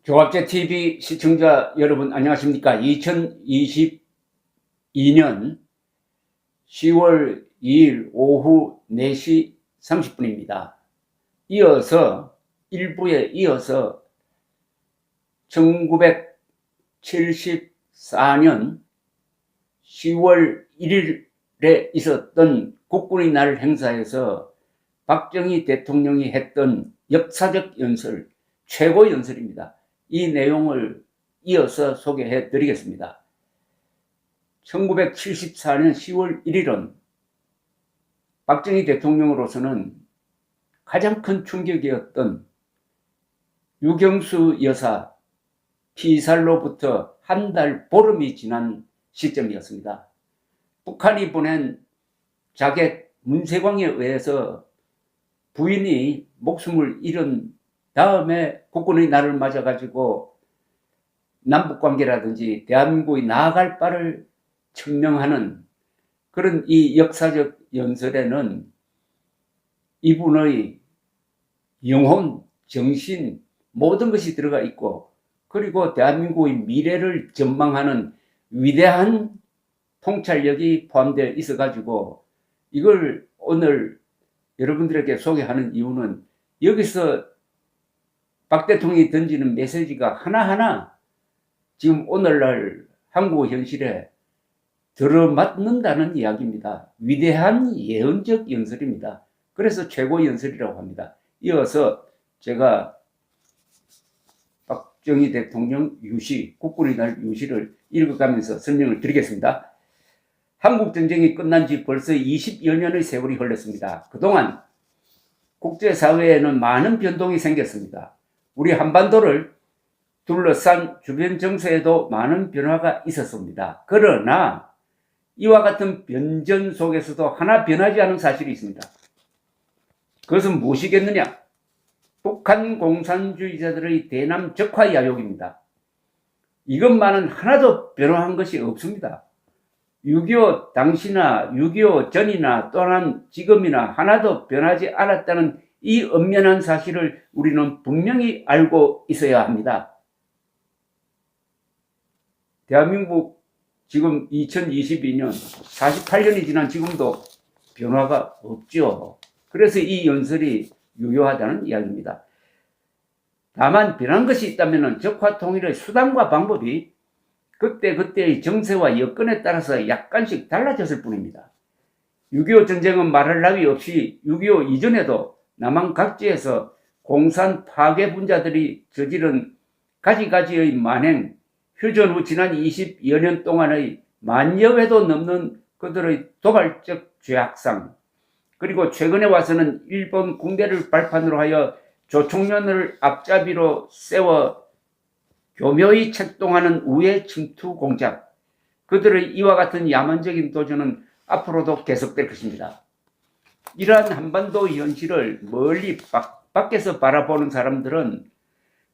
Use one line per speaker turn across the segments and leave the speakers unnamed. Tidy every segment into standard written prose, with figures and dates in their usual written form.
조합재 TV 시청자 여러분 안녕하십니까? 2022년 10월 2일 오후 4시 30분입니다. 이어서 일부에 이어서 1974년 10월 1일에 있었던 국군의 날 행사에서 박정희 대통령이 했던 역사적 연설, 최고 연설입니다. 이 내용을 이어서 소개해 드리겠습니다. 1974년 10월 1일은 박정희 대통령으로서는 가장 큰 충격이었던 유경수 여사 피살로부터 한 달 보름이 지난 시점이었습니다. 북한이 보낸 자객 문세광에 의해서 부인이 목숨을 잃은 다음에 국군의 날을 맞아가지고 남북관계라든지 대한민국이 나아갈 바를 증명하는 그런 이 역사적 연설에는 이분의 영혼, 정신, 모든 것이 들어가 있고, 그리고 대한민국의 미래를 전망하는 위대한 통찰력이 포함되어 있어가지고 이걸 오늘 여러분들에게 소개하는 이유는 여기서 박 대통령이 던지는 메시지가 하나하나 지금 오늘날 한국 현실에 들어맞는다는 이야기입니다. 위대한 예언적 연설입니다. 그래서 최고 연설이라고 합니다. 이어서 제가 박정희 대통령 유시, 국군의 날 유시를 읽어가면서 설명을 드리겠습니다. 한국전쟁이 끝난 지 벌써 20여 년의 세월이 흘렀습니다. 그동안 국제사회에는 많은 변동이 생겼습니다. 우리 한반도를 둘러싼 주변 정세에도 많은 변화가 있었습니다. 그러나 이와 같은 변전 속에서도 하나 변하지 않은 사실이 있습니다. 그것은 무엇이겠느냐? 북한 공산주의자들의 대남 적화 야욕입니다. 이것만은 하나도 변화한 것이 없습니다. 6.25 당시나 6.25 전이나 또한 지금이나 하나도 변하지 않았다는 이 엄연한 사실을 우리는 분명히 알고 있어야 합니다. 대한민국 지금 2022년 48년이 지난 지금도 변화가 없죠. 그래서 이 연설이 유효하다는 이야기입니다. 다만 변한 것이 있다면 적화 통일의 수단과 방법이 그때의 정세와 여건에 따라서 약간씩 달라졌을 뿐입니다. 6.25 전쟁은 말할 나위 없이 6.25 이전에도 남한 각지에서 공산 파괴 분자들이 저지른 가지가지의 만행, 휴전 후 지난 20여 년 동안의 만여 회도 넘는 그들의 도발적 죄악상, 그리고 최근에 와서는 일본 군대를 발판으로 하여 조총련을 앞잡이로 세워 교묘히 책동하는 우회 침투 공작, 그들의 이와 같은 야만적인 도전은 앞으로도 계속될 것입니다. 이러한 한반도 현실을 멀리 밖에서 바라보는 사람들은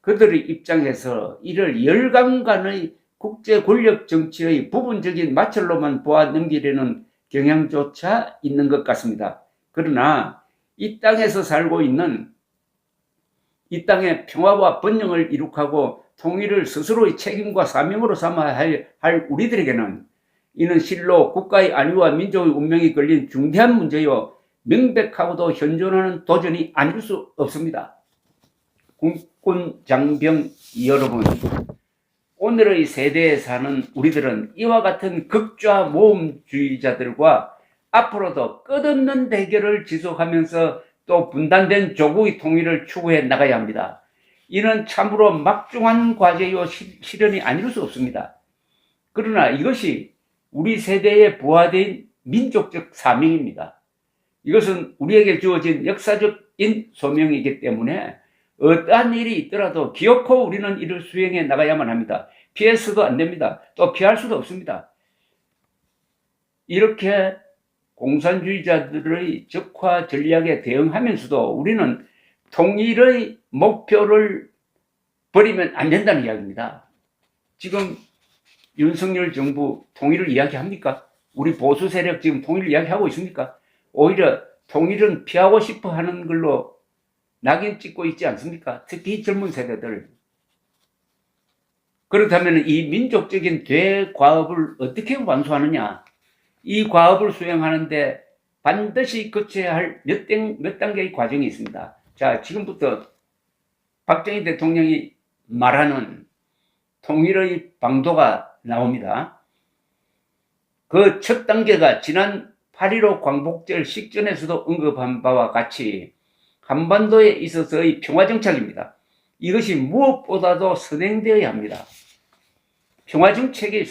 그들의 입장에서 이를 열강간의 국제 권력 정치의 부분적인 마찰로만 보아 넘기려는 경향조차 있는 것 같습니다. 그러나 이 땅에서 살고 있는, 이 땅의 평화와 번영을 이룩하고 통일을 스스로의 책임과 사명으로 삼아야 할 우리들에게는 이는 실로 국가의 안위와 민족의 운명이 걸린 중대한 문제요, 명백하고도 현존하는 도전이 아닐 수 없습니다. 국군 장병 여러분, 오늘의 세대에 사는 우리들은 이와 같은 극좌 모험주의자들과 앞으로도 끝없는 대결을 지속하면서 또 분단된 조국의 통일을 추구해 나가야 합니다. 이는 참으로 막중한 과제요 실현이 아닐 수 없습니다. 그러나 이것이 우리 세대에 부화된 민족적 사명입니다. 이것은 우리에게 주어진 역사적인 소명이기 때문에 어떠한 일이 있더라도 기어코 우리는 이를 수행해 나가야만 합니다. 피해서도 안 됩니다. 또 피할 수도 없습니다. 이렇게 공산주의자들의 적화 전략에 대응하면서도 우리는 통일의 목표를 버리면 안 된다는 이야기입니다. 지금 윤석열 정부 통일을 이야기합니까? 우리 보수 세력 지금 통일을 이야기하고 있습니까? 오히려 통일은 피하고 싶어 하는 걸로 낙인 찍고 있지 않습니까? 특히 젊은 세대들. 그렇다면 이 민족적인 대과업을 어떻게 완수하느냐? 이 과업을 수행하는데 반드시 거쳐야 할 몇 단계의 과정이 있습니다. 자, 지금부터 박정희 대통령이 말하는 통일의 방도가 나옵니다. 그 첫 단계가 지난 8.15 광복절 식전에서도 언급한 바와 같이 한반도에 있어서의 평화정착입니다. 이것이 무엇보다도 선행되어야 합니다. 평화정착이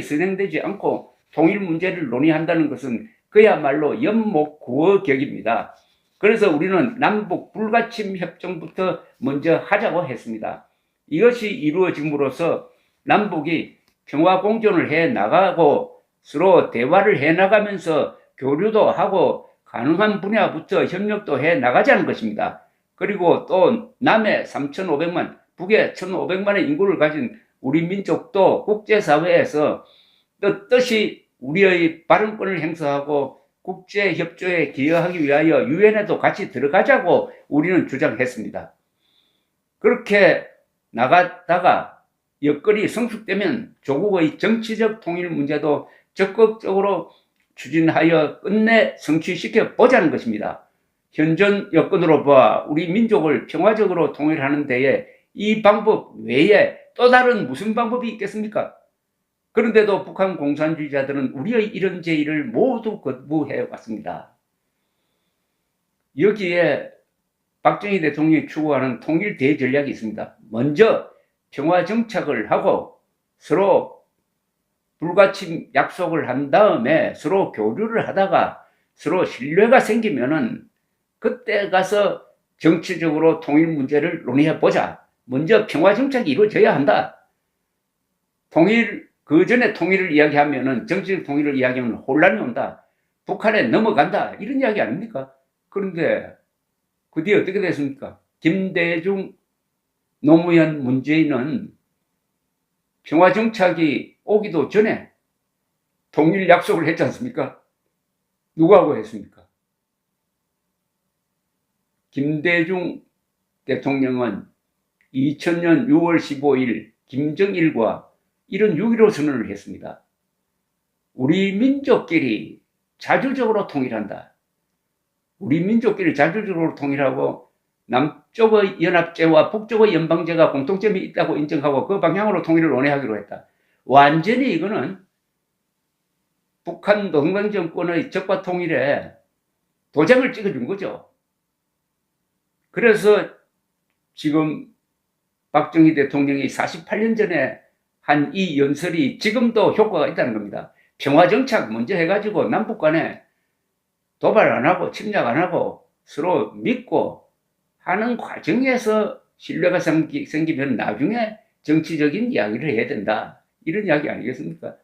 선행되지 않고 통일 문제를 논의한다는 것은 그야말로 연목구어격입니다. 그래서 우리는 남북 불가침 협정부터 먼저 하자고 했습니다. 이것이 이루어짐으로써 남북이 평화 공존을 해 나가고 서로 대화를 해 나가면서 교류도 하고 가능한 분야부터 협력도 해 나가자는 것입니다. 그리고 또 남해 3,500만, 북에 1,500만의 인구를 가진 우리 민족도 국제사회에서 뜻이 우리의 발언권을 행사하고 국제협조에 기여하기 위하여 유엔에도 같이 들어가자고 우리는 주장했습니다. 그렇게 나가다가 여건이 성숙되면 조국의 정치적 통일 문제도 적극적으로 추진하여 끝내 성취시켜 보자는 것입니다. 현존 여건으로 봐 우리 민족을 평화적으로 통일하는 데에 이 방법 외에 또 다른 무슨 방법이 있겠습니까? 그런데도 북한 공산주의자들은 우리의 이런 제의를 모두 거부해 왔습니다. 여기에 박정희 대통령이 추구하는 통일 대전략이 있습니다. 먼저 평화 정착을 하고 서로 불가침 약속을 한 다음에 서로 교류를 하다가 서로 신뢰가 생기면은 그때 가서 정치적으로 통일 문제를 논의해 보자. 먼저 평화 정착이 이루어져야 한다. 그 전에 통일을 이야기하면은 정치적 통일을 이야기하면 혼란이 온다. 북한에 넘어간다. 이런 이야기 아닙니까? 그런데 그 뒤에 어떻게 됐습니까? 김대중, 노무현, 문재인은 평화 정착이 오기도 전에 통일 약속을 했지 않습니까? 누구하고 했습니까? 김대중 대통령은 2000년 6월 15일 김정일과 이런 6.15 선언을 했습니다. 우리 민족끼리 자주적으로 통일한다. 우리 민족끼리 자주적으로 통일하고 남쪽의 연합제와 북쪽의 연방제가 공통점이 있다고 인정하고 그 방향으로 통일을 논의하기로 했다. 완전히 이거는 북한 노동당 정권의 적과 통일에 도장을 찍어준 거죠. 그래서 지금 박정희 대통령이 48년 전에 한 이 연설이 지금도 효과가 있다는 겁니다. 평화정착 먼저 해가지고 남북 간에 도발 안 하고 침략 안 하고 서로 믿고 하는 과정에서 신뢰가 생기면 나중에 정치적인 이야기를 해야 된다. 이런 이야기 아니겠습니까?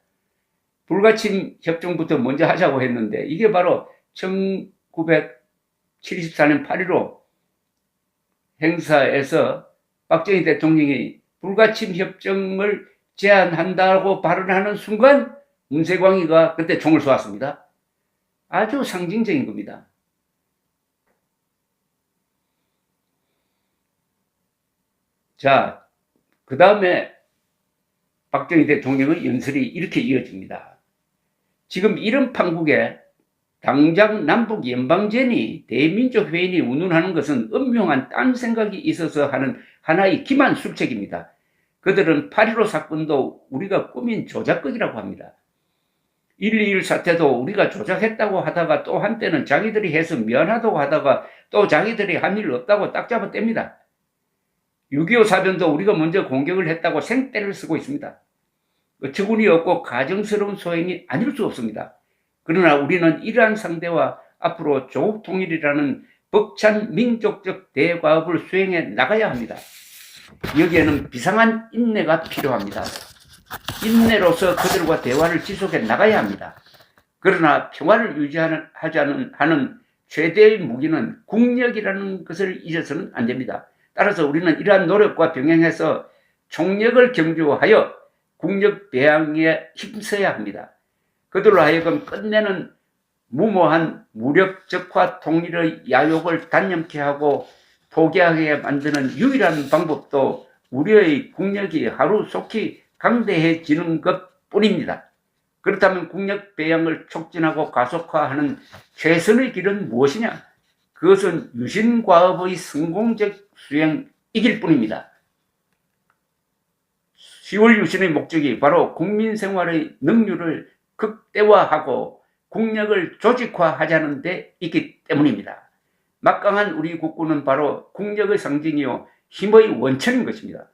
불가침 협정부터 먼저 하자고 했는데 이게 바로 1974년 8.15 행사에서 박정희 대통령이 불가침 협정을 제안한다고 발언하는 순간 문세광이가 그때 총을 쏘았습니다. 아주 상징적인 겁니다. 자, 그 다음에 박정희 대통령의 연설이 이렇게 이어집니다. 지금 이런 판국에 당장 남북 연방제니 대민족회의니 운운하는 것은 음흉한 딴 생각이 있어서 하는 하나의 기만 술책입니다. 그들은 8.15 사건도 우리가 꾸민 조작극이라고 합니다. 1.21 사태도 우리가 조작했다고 하다가 또 한때는 자기들이 해서 미안하다고 하다가 또 자기들이 한 일 없다고 딱 잡아뗍니다. 6.25 사변도 우리가 먼저 공격을 했다고 생떼를 쓰고 있습니다. 어처구니 없고 가정스러운 소행이 아닐 수 없습니다. 그러나 우리는 이러한 상대와 앞으로 조국 통일이라는 벅찬 민족적 대과업을 수행해 나가야 합니다. 여기에는 비상한 인내가 필요합니다. 인내로서 그들과 대화를 지속해 나가야 합니다. 그러나 평화를 하는 최대의 무기는 국력이라는 것을 잊어서는 안 됩니다. 따라서 우리는 이러한 노력과 병행해서 총력을 경주하여 국력 배양에 힘써야 합니다. 그들로 하여금 끝내는 무모한 무력적화 통일의 야욕을 단념케 하고 포기하게 만드는 유일한 방법도 우리의 국력이 하루속히 강대해지는 것뿐입니다. 그렇다면 국력 배양을 촉진하고 가속화하는 최선의 길은 무엇이냐? 그것은 유신과업의 성공적 수행이길 뿐입니다. 10월 유신의 목적이 바로 국민 생활의 능률을 극대화하고 국력을 조직화하자는 데 있기 때문입니다. 막강한 우리 국군은 바로 국력의 상징이요 힘의 원천인 것입니다.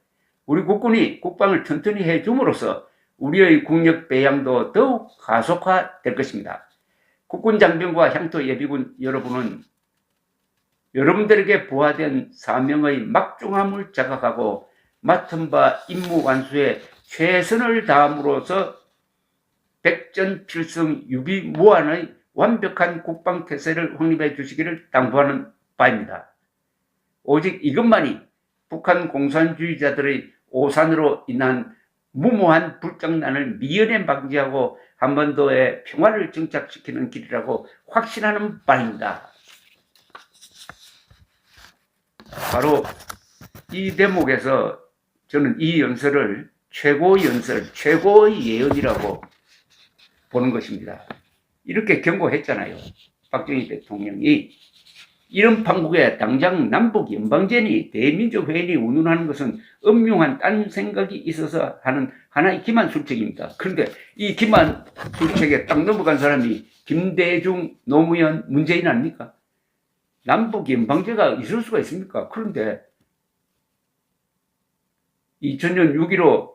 우리 국군이 국방을 튼튼히 해줌으로써 우리의 국력 배양도 더욱 가속화될 것입니다. 국군 장병과 향토 예비군 여러분은 여러분들에게 부하된 사명의 막중함을 자각하고 맡은 바 임무 완수에 최선을 다함으로써 백전필승 유비무환의 완벽한 국방태세를 확립해 주시기를 당부하는 바입니다. 오직 이것만이 북한 공산주의자들의 오산으로 인한 무모한 불장난을 미연에 방지하고 한반도의 평화를 정착시키는 길이라고 확신하는 바입니다. 바로 이 대목에서 저는 이 연설을 최고의 연설, 최고의 예언이라고 보는 것입니다. 이렇게 경고했잖아요. 박정희 대통령이 이런 판국에 당장 남북 연방제니 대민족회의니 운운하는 것은 음흉한 딴 생각이 있어서 하는 하나의 기만술책입니다. 그런데 이 기만술책에 딱 넘어간 사람이 김대중, 노무현, 문재인 아닙니까? 남북 연방제가 있을 수가 있습니까? 그런데 2000년 6.15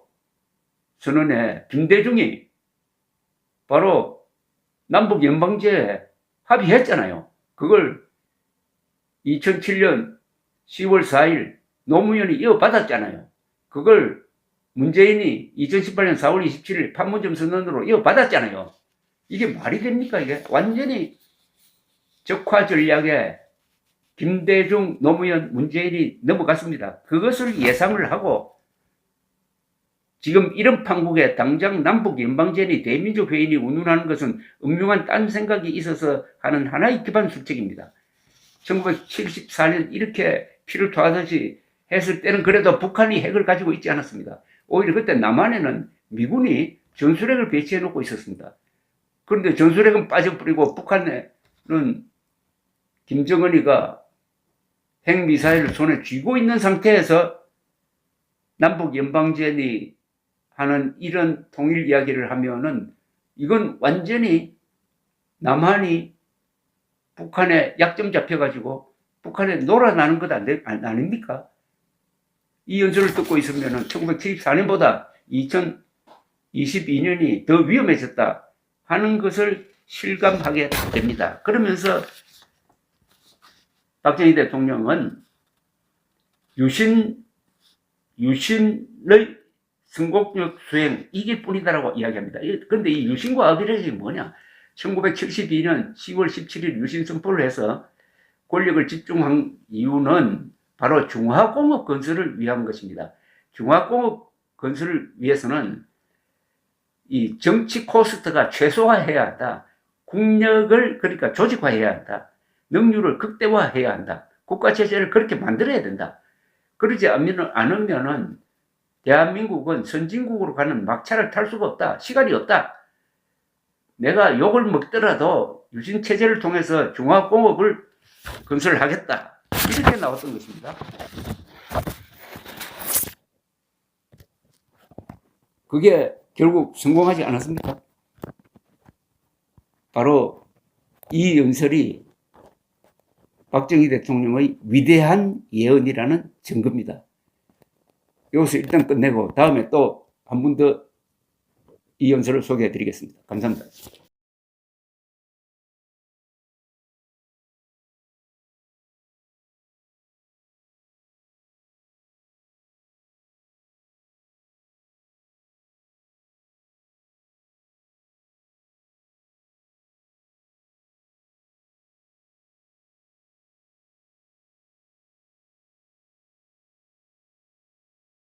선언에 김대중이 바로 남북 연방제에 합의했잖아요. 그걸 2007년 10월 4일 노무현이 이어받았잖아요. 그걸 문재인이 2018년 4월 27일 판문점 선언으로 이어받았잖아요. 이게 말이 됩니까? 이게 완전히 적화 전략에 김대중, 노무현, 문재인이 넘어갔습니다. 그것을 예상을 하고 지금 이런 판국에 당장 남북 연방제니 대민족 회의니 운운하는 것은 음흉한 딴 생각이 있어서 하는 하나의 기반술책입니다. 1974년 이렇게 피를 토하듯이 했을 때는 그래도 북한이 핵을 가지고 있지 않았습니다. 오히려 그때 남한에는 미군이 전술핵을 배치해 놓고 있었습니다. 그런데 전술핵은 빠져버리고 북한에는 김정은이가 핵미사일을 손에 쥐고 있는 상태에서 남북 연방제니 하는 이런 통일 이야기를 하면은 이건 완전히 남한이 북한에 약점 잡혀가지고 북한에 놀아나는 것 아닙니까? 이 연설을 듣고 있으면 1974년보다 2022년이 더 위험해졌다 하는 것을 실감하게 됩니다. 그러면서 박정희 대통령은 유신의 성공적 수행 이길 뿐이다라고 이야기합니다. 그런데 이 유신과 어비력이 뭐냐? 1972년 10월 17일 유신 선포를 해서 권력을 집중한 이유는 바로 중화공업 건설을 위한 것입니다. 중화공업 건설을 위해서는 이 정치 코스트가 최소화해야 한다. 국력을 그러니까 조직화해야 한다. 능률을 극대화해야 한다. 국가체제를 그렇게 만들어야 된다. 그러지 않으면은 대한민국은 선진국으로 가는 막차를 탈 수가 없다. 시간이 없다. 내가 욕을 먹더라도 유신체제를 통해서 중화공업을 건설하겠다. 이렇게 나왔던 것입니다. 그게 결국 성공하지 않았습니까? 바로 이 연설이 박정희 대통령의 위대한 예언이라는 증거입니다. 여기서 일단 끝내고 다음에 또 한 번 더 이 연설을 소개해 드리겠습니다. 감사합니다.